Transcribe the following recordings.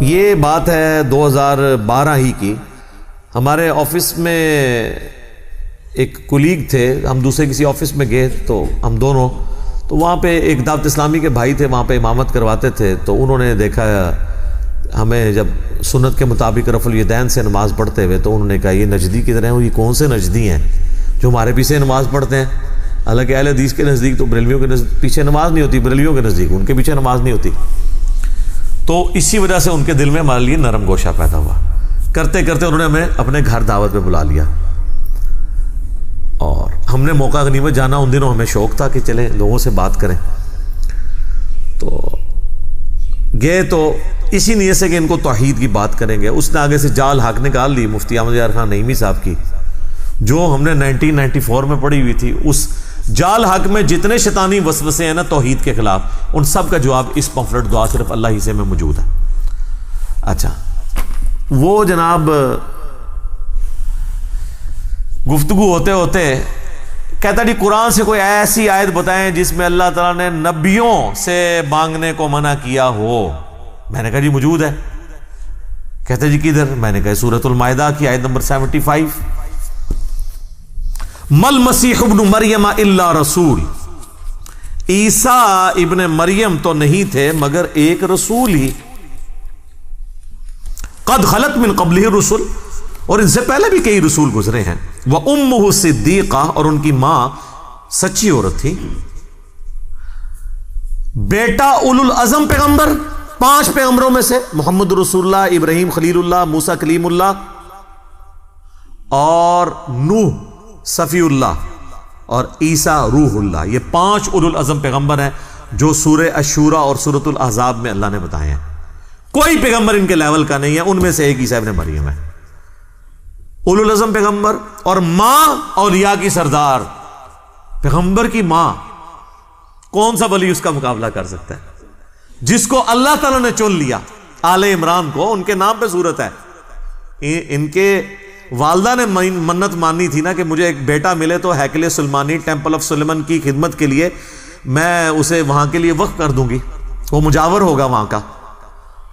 یہ بات ہے 2012 ہی کی. ہمارے آفس میں ایک کولیگ تھے، ہم دوسرے کسی آفس میں گئے تو ہم دونوں، تو وہاں پہ ایک دعوت اسلامی کے بھائی تھے، وہاں پہ امامت کرواتے تھے. تو انہوں نے دیکھا ہمیں جب سنت کے مطابق رفع الیدین سے نماز پڑھتے ہوئے، تو انہوں نے کہا یہ نجدی کی طرح ہیں، یہ کون سے نجدی ہیں جو ہمارے پیچھے نماز پڑھتے ہیں؟ حالانکہ اہل حدیث کے نزدیک تو بریلویوں کے پیچھے نماز نہیں ہوتی، بریلویوں کے نزدیک ان کے پیچھے نماز نہیں ہوتی. تو اسی وجہ سے ان کے دل میں ہمارے لیے نرم گوشہ پیدا ہوا. کرتے کرتے انہوں نے ہمیں اپنے گھر دعوت پہ بلا لیا، اور ہم نے موقع غنیمت جانا. ان دنوں ہمیں شوق تھا کہ چلیں لوگوں سے بات کریں. تو گئے تو اسی نیت سے کہ ان کو توحید کی بات کریں گے. اس نے آگے سے جال حق نکال لی مفتی احمد یار خان نعیمی صاحب کی، جو ہم نے 1994 میں پڑھی ہوئی تھی. اس جال حق میں جتنے شیطانی وسوسے ہیں نا توحید کے خلاف، ان سب کا جواب اس پمفلٹ دعا صرف اللہ ہی سے میں موجود ہے. اچھا، وہ جناب گفتگو ہوتے ہوتے کہتا جی قرآن سے کوئی ایسی آیت بتائیں جس میں اللہ تعالیٰ نے نبیوں سے مانگنے کو منع کیا ہو. میں نے کہا جی موجود ہے. کہتا جی کدھر؟ میں نے کہا سورۃ المائدہ کی آیت نمبر 75. مل مسیح ابن مریم الا رسول، عیسیٰ ابن مریم تو نہیں تھے مگر ایک رسول ہی. قد خلت من قبلہ الرسل، اور ان سے پہلے بھی کئی رسول گزرے ہیں. وَأُمُّهُ صِدِّيقَةٌ، اور ان کی ماں سچی عورت تھی. بیٹا اولو العزم پیغمبر، 5 پیغمبروں میں سے محمد رسول اللہ، ابراہیم خلیل اللہ، موسیٰ کلیم اللہ، اور نوح صفی اللہ، اور عیسیٰ روح اللہ. یہ 5 اولو العزم پیغمبر ہیں جو سورہ الشورى اور سورۃ الاحزاب میں اللہ نے بتائے ہیں. کوئی پیغمبر ان کے لیول کا نہیں ہے. ان میں سے ایک عیسیٰ ابن مریم ہے، اولو العزم پیغمبر. اور ماں اولیاء کی سردار، پیغمبر کی ماں. کون سا ولی اس کا مقابلہ کر سکتا ہے؟ جس کو اللہ تعالیٰ نے چن لیا. آل عمران کو ان کے نام پہ صورت ہے. ان کے والدہ نے منت مانی تھی نا کہ مجھے ایک بیٹا ملے تو ہیکل سلمانی، ٹیمپل آف سلیمان کی خدمت کے لیے میں اسے وہاں کے لیے وقف کر دوں گی، وہ مجاور ہوگا وہاں کا،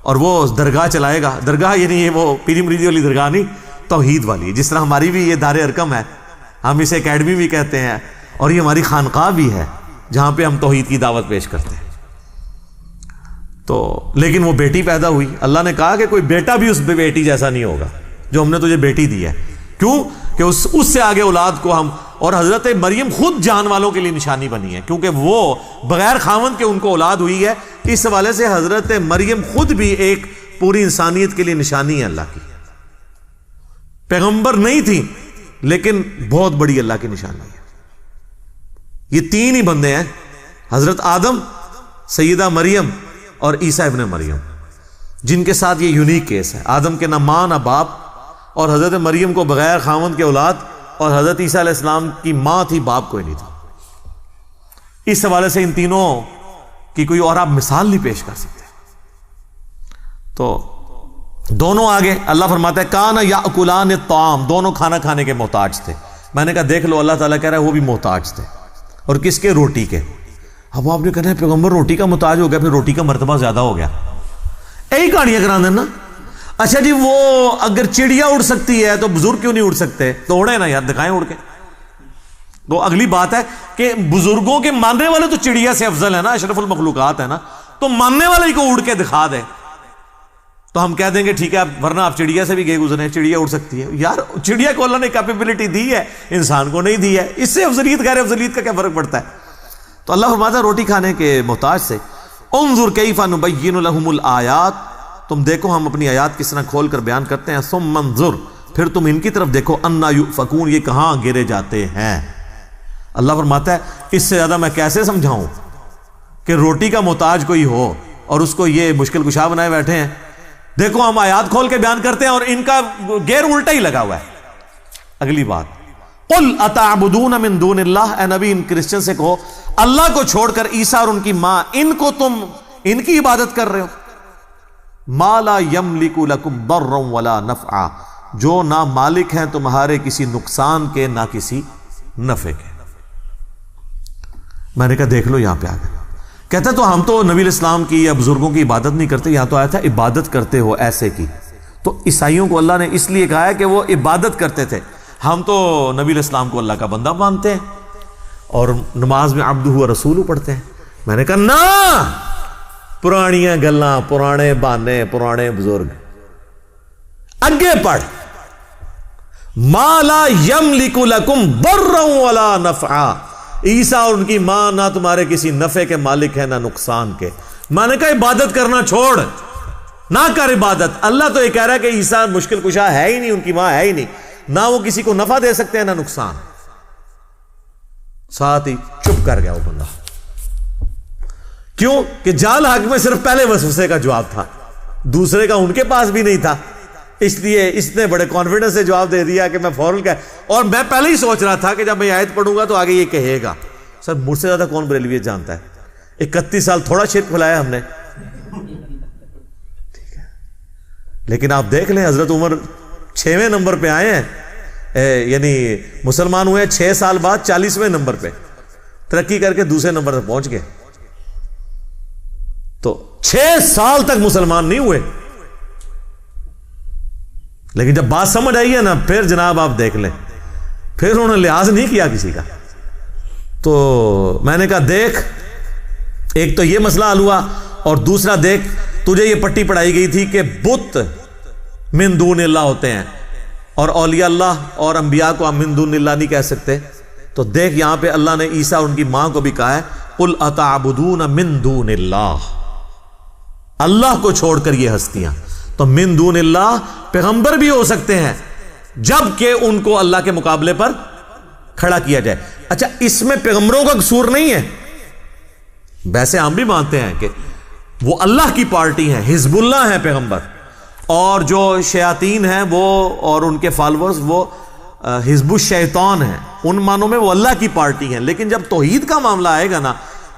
اور وہ درگاہ چلائے گا. درگاہ یعنی یہ وہ پیری مریدی والی درگاہ نہیں، توحید والی. جس طرح ہماری بھی یہ دار ارکم ہے، ہم اسے اکیڈمی بھی کہتے ہیں، اور یہ ہماری خانقاہ بھی ہے جہاں پہ ہم توحید کی دعوت پیش کرتے ہیں. تو لیکن وہ بیٹی پیدا ہوئی. اللہ نے کہا کہ کوئی بیٹا بھی اس بیٹی جیسا نہیں ہوگا جو ہم نے تجھے بیٹی دی ہے. کیوں کہ اس سے آگے اولاد کو ہم، اور حضرت مریم خود جان والوں کے لیے نشانی بنی ہے، کیونکہ وہ بغیر خاوند کے ان کو اولاد ہوئی ہے. اس حوالے سے حضرت مریم خود بھی ایک پوری انسانیت کے لیے نشانی ہے اللہ کی. پیغمبر نہیں تھی لیکن بہت بڑی اللہ کی نشانی ہے. یہ 3 ہی بندے ہیں، حضرت آدم، سیدہ مریم اور عیسیٰ ابن مریم، جن کے ساتھ یہ یونیک کیس ہے. آدم کے نہ ماں نہ باپ، اور حضرت مریم کو بغیر خاوند کے اولاد، اور حضرت عیسیٰ علیہ السلام کی ماں تھی، باپ کوئی نہیں تھا. اس حوالے سے ان تینوں کی کوئی اور آپ مثال نہیں پیش کر سکتے. تو دونوں آگے اللہ فرماتا ہے کان یاکلان الطعام، دونوں کھانا کھانے کے محتاج تھے. میں نے کہا دیکھ لو، اللہ تعالیٰ کہہ رہا ہے وہ بھی محتاج تھے. اور کس کے؟ روٹی کے. اب آپ نے کہنا ہے پیغمبر روٹی کا محتاج ہو گیا، پھر روٹی کا مرتبہ زیادہ ہو گیا. یہی کہانیاں کرا دینا. اچھا جی، وہ اگر چڑیا اڑ سکتی ہے تو بزرگ کیوں نہیں اڑ سکتے؟ تو اڑے نا یار، دکھائیں اڑ کے. تو اگلی بات ہے کہ بزرگوں کے ماننے والے تو چڑیا سے افضل ہے نا، اشرف المخلوقات ہے نا، تو ماننے والے کو اڑ کے دکھا دے تو ہم کہہ دیں گے ٹھیک ہے، ورنہ آپ چڑیا سے بھی گئے گزرے، چڑیا اڑ سکتی ہے. یار چڑیا کو اللہ نے کیپیبلٹی دی ہے، انسان کو نہیں دی ہے. اس سے افضلیت غیر افضلیت کا کیا فرق پڑتا ہے؟ تو اللہ فرماتا ہے روٹی کھانے کے محتاج سے. انظر کیف نبین لهم الآیات، تم دیکھو ہم اپنی آیات کس طرح کھول کر بیان کرتے ہیں. ثم انظر، پھر تم ان کی طرف دیکھو، انا یؤفکون، یہ کہاں گرے جاتے ہیں. اللہ فرماتا ہے اس سے زیادہ میں کیسے سمجھاؤں کہ روٹی کا محتاج کوئی ہو اور اس کو یہ مشکل کشا بنائے بیٹھے ہیں. دیکھو ہم آیات کھول کے بیان کرتے ہیں اور ان کا گیر الٹا ہی لگا ہوا ہے. اگلی بات، قل اتعبدون من دون اللہ، اے نبی ان کرسچن سے کہو اللہ کو چھوڑ کر عیسیٰ اور ان کی ماں، ان کو تم ان کی عبادت کر رہے ہو. ما لا یملک لکم ضرا ولا نفعا، جو نہ مالک ہیں تمہارے کسی نقصان کے نہ کسی نفع کے. میں نے کہا دیکھ لو یہاں پہ آ گئے کہتا تو ہم تو نبی الاسلام کی یا بزرگوں کی عبادت نہیں کرتے، یہاں تو آیا تھا عبادت کرتے ہو ایسے کی. تو عیسائیوں کو اللہ نے اس لیے کہا ہے کہ وہ عبادت کرتے تھے. ہم تو نبی الاسلام کو اللہ کا بندہ مانتے ہیں اور نماز میں عبدہ و رسولہ پڑھتے ہیں. میں نے کہا نا، پرانیاں گلاں، پرانے بہانے، پرانے بزرگ. اگے پڑھ، ما لا یملک لکم ضرا ولا نفعا. عیسیٰ اور ان کی ماں نہ تمہارے کسی نفع کے مالک ہے نہ نقصان کے. میں نے کہا عبادت کرنا چھوڑ، نہ کر عبادت. اللہ تو یہ کہہ رہا ہے کہ عیسیٰ مشکل کشا ہے ہی نہیں، ان کی ماں ہے ہی نہیں، نہ وہ کسی کو نفع دے سکتے ہیں نہ نقصان. ساتھ ہی چپ کر گیا وہ بندہ. کیوں کہ جال حق میں صرف پہلے وسوسے کا جواب تھا، دوسرے کا ان کے پاس بھی نہیں تھا. اس لیے اس نے بڑے کانفیڈنس سے جواب دے دیا کہ میں فوراً کہا. اور میں پہلے ہی سوچ رہا تھا کہ جب میں آیت پڑھوں گا تو آگے یہ کہے گا. سر مجھ سے زیادہ کون بریلوی جانتا ہے؟ 31 سال تھوڑا شرک پھیلایا ہم نے. ٹھیک ہے، لیکن آپ دیکھ لیں حضرت عمر 6ویں نمبر پہ آئے ہیں، یعنی مسلمان ہوئے 6 سال بعد 40ویں نمبر پہ ترقی کر کے دوسرے نمبر پہ پہنچ گئے. تو 6 سال تک مسلمان نہیں ہوئے، لیکن جب بات سمجھ آئی ہے نا پھر جناب آپ دیکھ لیں، پھر انہوں نے لحاظ نہیں کیا کسی کا. تو میں نے کہا دیکھ، ایک تو یہ مسئلہ حل ہوا، اور دوسرا دیکھ تجھے یہ پٹی پڑھائی گئی تھی کہ بت من دون اللہ ہوتے ہیں اور اولیاء اللہ اور انبیاء کو ہم من دون اللہ نہیں کہہ سکتے. تو دیکھ یہاں پہ اللہ نے عیسیٰ اور ان کی ماں کو بھی کہا ہے قل اتعبدون من دون اللہ، اللہ کو چھوڑ کر یہ ہستیاں. تو من دون اللہ پیغمبر بھی ہو سکتے ہیں جب کہ ان کو اللہ کے مقابلے پر کھڑا کیا جائے. اچھا اس میں پیغمبروں کا قصور نہیں ہے، ویسے ہم بھی مانتے ہیں کہ وہ اللہ کی پارٹی ہیں، حزب اللہ ہیں پیغمبر، اور جو شیاطین ہیں وہ اور ان کے فالورز وہ حزب الشیطان ہیں. ان معنوں میں وہ اللہ کی پارٹی ہیں. لیکن جب توحید کا معاملہ آئے گا نا،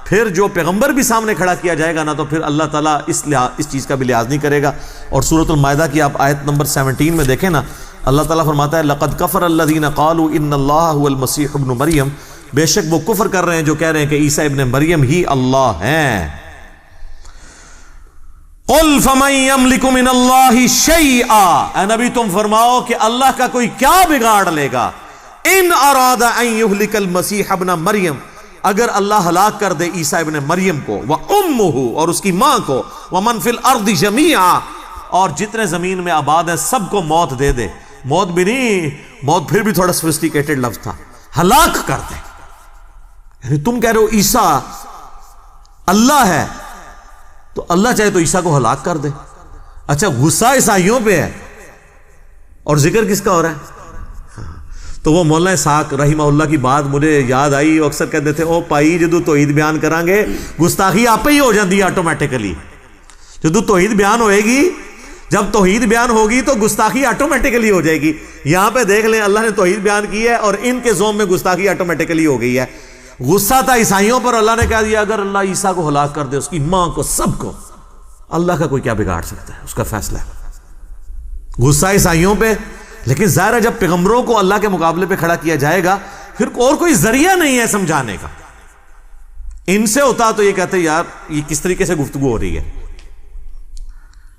پھر جو پیغمبر بھی سامنے کھڑا کیا جائے گا نا، تو پھر اللہ تعالیٰ اس چیز کا بھی لحاظ نہیں کرے گا. اور سورۃ المائدہ کی آپ آیت نمبر 17 میں دیکھیں نا، اللہ تعالیٰ فرماتا ہے لقد کفر الذین قالوا ان اللہ هو المسیح ابن مریم. بے شک وہ کفر کر رہے ہیں جو کہہ رہے ہیں کہ عیسیٰ ابن مریم ہی اللہ ہیں. قل فمن یملک من اللہ شیئا، اے نبی تم فرماؤ کہ اللہ کا کوئی کیا بگاڑ لے گا. ان اراد ان یہلک المسیح ابن مریم، اگر اللہ ہلاک کر دے عیسیٰ ابن مریم کو، وَأُمُّهُ اور اس کی ماں کو، وَمَنْ فِي الْأَرْضِ جَمِيعًا اور جتنے زمین میں آباد ہیں سب کو موت دے دے. موت بھی نہیں، موت پھر بھی تھوڑا سوفسٹیکیٹڈ لفظ تھا، ہلاک کر دے. یعنی تم کہہ رہے ہو عیسیٰ اللہ ہے، تو اللہ چاہے تو عیسیٰ کو ہلاک کر دے. اچھا غصہ عیسائیوں پہ ہے اور ذکر کس کا ہو رہا ہے؟ تو وہ مولانا اسحاق رحمہ اللہ کی بات مجھے یاد آئی. وہ اکثر کہتے تھے او پائی جدو توحید بیان کریں گے گستاخی آپ ہی ہو جاتی ہے آٹومیٹیکلی. جدو توحید بیان ہوئے گی، جب توحید بیان ہوگی تو گستاخی آٹومیٹیکلی ہو جائے گی. یہاں پہ دیکھ لیں اللہ نے توحید بیان کی ہے اور ان کے زوم میں گستاخی آٹومیٹیکلی ہو گئی ہے. غصہ تھا عیسائیوں پر، اللہ نے کہہ دیا اگر اللہ عیسیٰ کو ہلاک کر دے، اس کی ماں کو، سب کو، اللہ کا کوئی کیا بگاڑ سکتا ہے، اس کا فیصلہ ہے. غصہ عیسائیوں پہ، لیکن ظاہر ہے جب پیغمبروں کو اللہ کے مقابلے پہ کھڑا کیا جائے گا پھر اور کوئی ذریعہ نہیں ہے سمجھانے کا. ان سے ہوتا تو یہ کہتے یار یہ کس طریقے سے گفتگو ہو رہی ہے.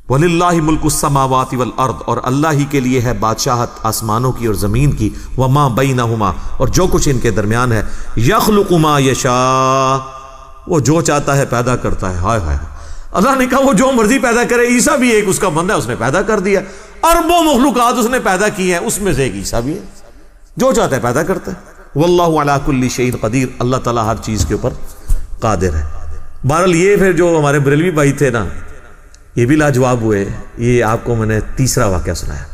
وَلِلَّهِ مُلْكُ السَّمَاوَاتِ وَالْأَرْضِ اور اللہ ہی کے لیے ہے بادشاہت آسمانوں کی اور زمین کی، وَمَا بَيْنَهُمَا اور جو کچھ ان کے درمیان ہے. يَخْلُقُ مَا يَشَاءُ وہ جو چاہتا ہے پیدا کرتا ہے. ہائے ہائے، اللہ نے کہا وہ جو مرضی پیدا کرے. عیسیٰ بھی ایک اس کا بندہ ہے، اس نے پیدا کر دیا. اربوں مخلوقات اس نے پیدا کی ہیں، اس میں سے ایک عیسیٰ بھی ہے، جو چاہتا ہے پیدا کرتا ہے. واللہ علی کل شیء قدیر، اللہ تعالیٰ ہر چیز کے اوپر قادر ہے. بہرحال یہ پھر جو ہمارے بریلوی بھائی تھے نا، یہ بھی لاجواب ہوئے. یہ آپ کو میں نے تیسرا واقعہ سنایا.